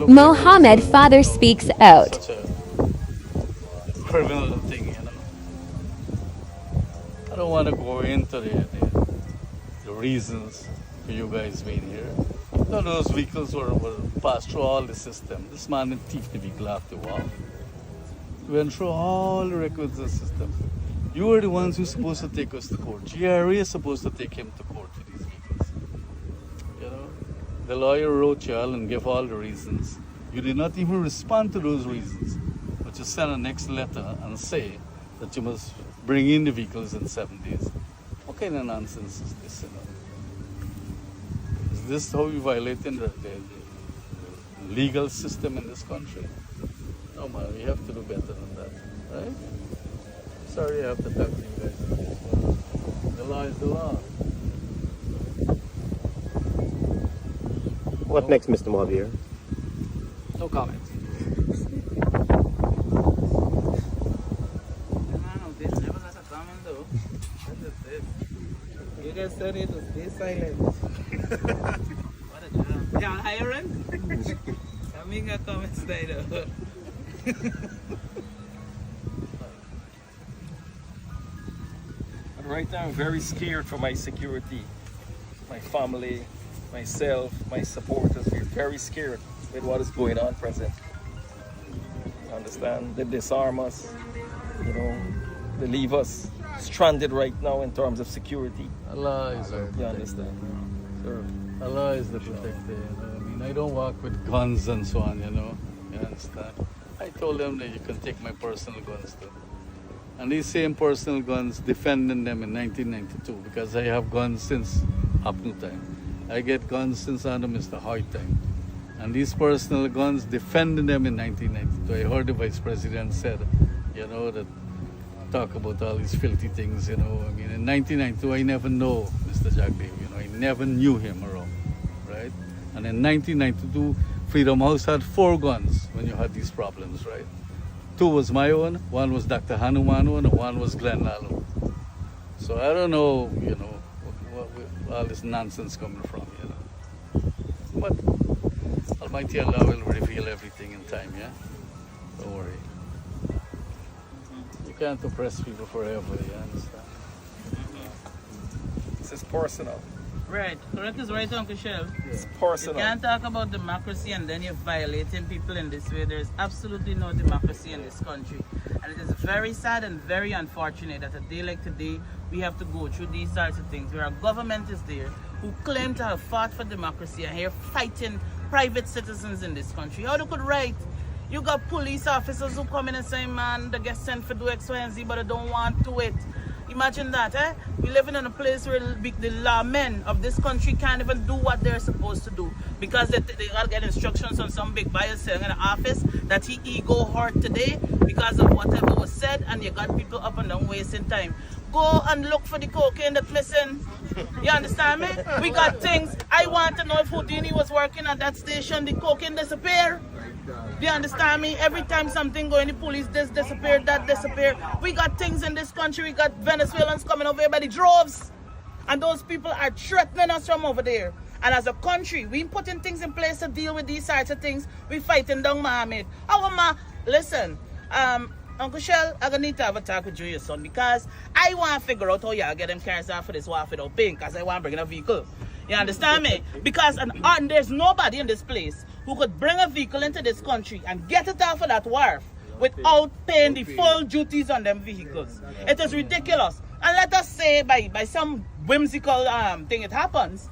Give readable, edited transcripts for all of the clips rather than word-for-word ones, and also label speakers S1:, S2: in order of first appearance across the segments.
S1: Mohammed father speaks out.
S2: Such a criminal thing, you know. I don't want to go into the reasons for you guys being here. None of those vehicles were passed through all the system. This man didn't thief the vehicle off the wall. We went through all the records of the system. You are the ones who's supposed to take us to court. GRA is supposed to take him to court for these vehicles. You know, the lawyer wrote you all and gave all the reasons. You did not even respond to those reasons, but you sent a next letter and say that you must bring in the vehicles in 7 days. What kind of nonsense is this? You know? Is this how you violating the legal system in this country? No man, we have to do better than that, right? Sorry I have to talk to you guys. The law is the law.
S3: What next, Mr. Mobier?
S4: No comment.
S5: You guys said it was stay silent. What a job. Y'all hiring? I'm making a comment today though.
S4: But right now I'm very scared for my security, my family, myself, my supporters. We're very scared with what is going on present. You understand? They disarm us, you know, they leave us stranded right now in terms of security.
S2: Allah is our
S4: You
S2: protector.
S4: understand? Sure.
S2: Allah is the protector, you know. I mean, I don't walk with guns and so on, you know. You understand? I told them that you can take my personal guns too. And these same personal guns, defending them in 1992, because I have guns since Apnu time. I get guns since under Mr. Hoyt time. And these personal guns, defending them in 1992. I heard the Vice President said, you know, that talk about all these filthy things, you know. I mean, in 1992, I never know Mr. Jack Davey, you know. I never knew him around, right? And in 1992, Freedom House had 4 guns when you had these problems, right? 2 was my own, 1 was Dr. Hanumanu, and 1 was Glenn Lalo. So I don't know, you know, where all this nonsense coming from, you know. But Almighty Allah will reveal everything in time, yeah? Don't worry. You can't oppress people forever, you understand?
S4: This is personal.
S5: Right, correct is right, Uncle Shell.
S4: It's
S5: You
S4: personal.
S5: can't talk about democracy and then you're violating people in this way. There's absolutely no democracy in this country. And it is very sad and very unfortunate that a day like today, we have to go through these sorts of things where our government is there who claim to have fought for democracy and here fighting private citizens in this country. How they could write? You got police officers who come in and say, man, they get sent for do X, Y, and Z, but they don't want to it. Imagine that, eh? We're living in a place where the lawmen of this country can't even do what they're supposed to do because they gotta get instructions from some big buyer sitting in the office that he ego hurt today because of whatever was said, and you got people up and down wasting time. Go and look for the cocaine that's missing. You understand me? We got things. I want to know if Houdini was working at that station, the cocaine disappear. Do you understand me? Every time something going, the police this disappear, that disappear. We got things in this country. We got Venezuelans coming over here by the droves. And those people are threatening us from over there. And as a country, we putting things in place to deal with these sorts of things. We fighting down Mohammed. Listen, Uncle Shell, I'm going to need to have a talk with you, your son, because I want to figure out how y'all get them cars off for this wharf without paying, because I want to bring in a vehicle. You understand me? Because and there's nobody in this place who could bring a vehicle into this country and get it off of that wharf without paying the full duties on them vehicles. It is ridiculous. And let us say by some whimsical thing it happens,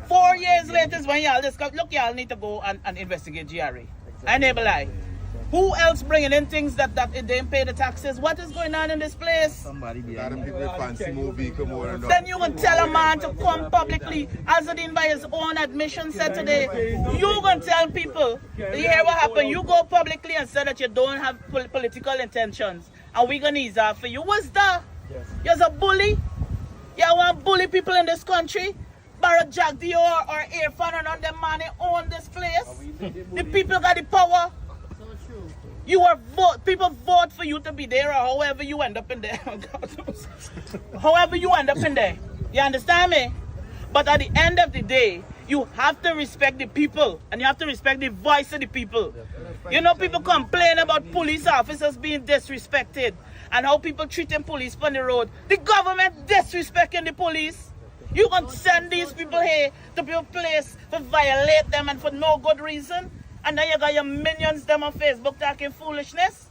S5: 4 years later is when y'all discover, look, y'all need to go and investigate GRA. I never lie. Who else bringing in things that they didn't pay the taxes? What is going on in this place?
S6: Somebody behind me. Fancy more vehicle more than
S5: Then you can tell a man to come publicly. Azadin by his own admission said today, you gonna tell people, you hear what happened? You go publicly and say that you don't have political intentions and we gonna ease off for you. What's that? You're a bully? You want to bully people in this country? Barrack Jack Dior or Irfan and on them money own this place? The people got the power. People vote for you to be there, or however you end up in there. however you end up in there. You understand me? But at the end of the day, You have to respect the people, and you have to respect the voice of the people. You know, people complain about police officers being disrespected and how people treating police on the road. The government disrespecting the police. You can send these people here to be a place to violate them and for no good reason. And then you got your minions them on Facebook talking foolishness.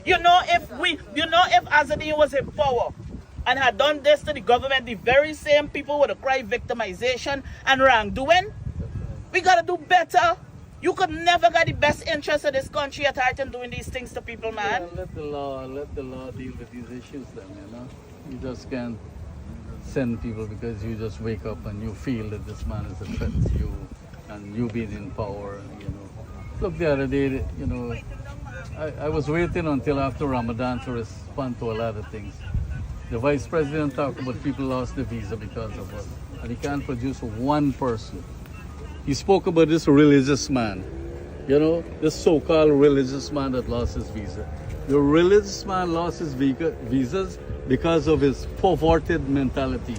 S5: You know, if Azadine was in power and had done this to the government, the very same people would have cried victimization and wrongdoing. We gotta do better. You could never get the best interest of this country at heart in doing these things to people, man.
S2: Yeah, let the law deal with these issues then, you know. You just can't send people because you just wake up and you feel that this man is a threat to you and you being in power, you know. Look, the other day, you know, I was waiting until after Ramadan to respond to a lot of things. The vice president talked about people lost their visa because of us, and he can't produce one person. He spoke about this religious man, you know, this so-called religious man that lost his visa. The religious man lost his visas because of his perverted mentality.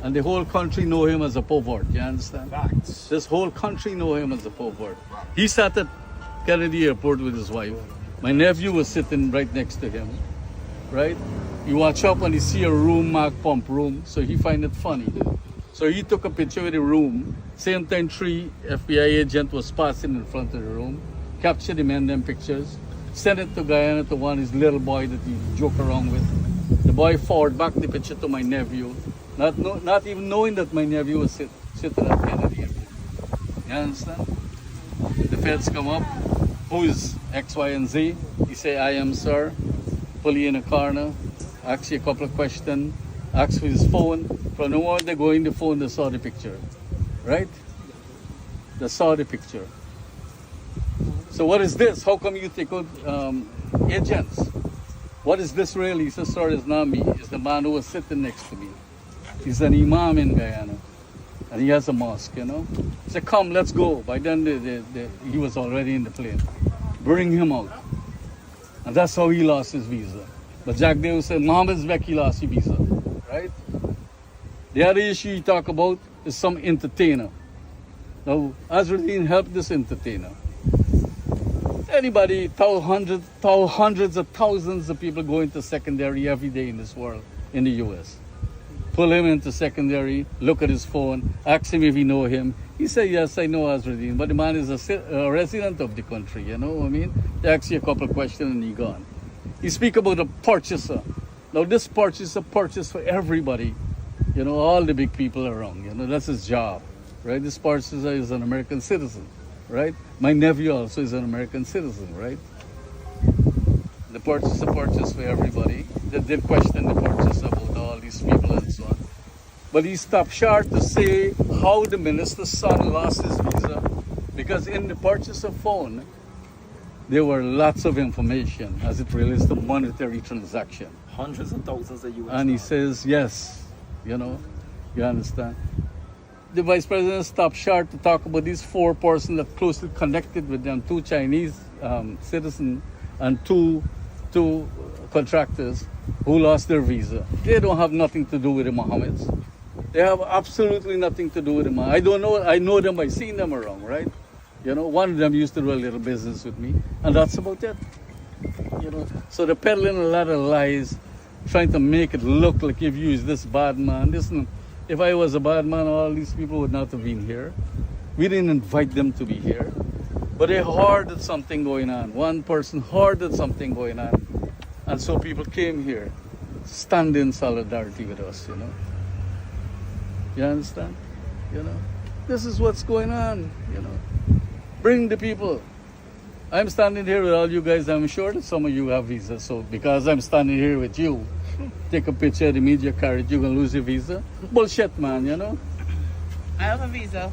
S2: And the whole country know him as a pervert, you understand?
S4: Facts.
S2: This whole country know him as a pervert. He sat at Kennedy Airport with his wife. My nephew was sitting right next to him, right? You watch up and you see a room marked pump room, so he find it funny. So he took a picture of the room. Same time, 3 FBI agent was passing in front of the room, captured him in them pictures, sent it to Guyana to one his little boy that he joke around with. The boy forward back the picture to my nephew, not even knowing that my nephew was sitting at Kennedy Airport. You understand? The feds come up. Who is X, Y, and Z? He say, I am, sir. Pull you in a corner, ask you a couple of questions, ask for his phone. From the moment they go in the phone, they saw the picture, right? They saw the picture. So what is this? How come you take out agents? What is this really? He said, sir, it's not me. It's the man who was sitting next to me. He's an imam in Guyana. And he has a mosque, you know. He said, come, let's go. By then, he was already in the plane. Bring him out. And that's how he lost his visa. But Jack Davis said, Mohammed's back, he lost his visa, right? The other issue he talk about is some entertainer. Now, Azraddin helped this entertainer. Anybody, hundreds of thousands of people go into secondary every day in this world, in the U.S. Pull him into secondary, look at his phone, ask him if he know him. He said, yes, I know Azraddin, but the man is a resident of the country, you know what I mean? They ask you a couple of questions and he gone. He speak about a purchaser. Now this purchase for everybody, you know, all the big people around, you know, that's his job, right? This purchaser is an American citizen, right? My nephew also is an American citizen, right? The purchaser for everybody. They did question the purchase about all these people and so on. But he stopped short to say how the minister's son lost his visa, because in the purchase of phone, there were lots of information as it relates to monetary transaction.
S4: Hundreds of thousands of US
S2: And he
S4: dollars.
S2: says, yes, you know, you understand. The vice president stopped short to talk about these 4 persons that closely connected with them, 2 Chinese citizens and two contractors who lost their visa. They don't have nothing to do with the Mohammeds. They have absolutely nothing to do with them. I don't know. I know them by seeing them around, right? You know, one of them used to do a little business with me, and that's about it. You know, so they're peddling a lot of lies, trying to make it look like if you is this bad man. Listen, if I was a bad man, all these people would not have been here. We didn't invite them to be here, but they heard that something going on. One person heard that something going on, and so people came here, stand in solidarity with us. You know. You understand? You know, this is what's going on. You know, bring the people. I'm standing here with all you guys. I'm sure that some of you have visas. So because I'm standing here with you, take a picture of the media carriage, you're gonna lose your visa. Bullshit, man. You know.
S5: I have a visa.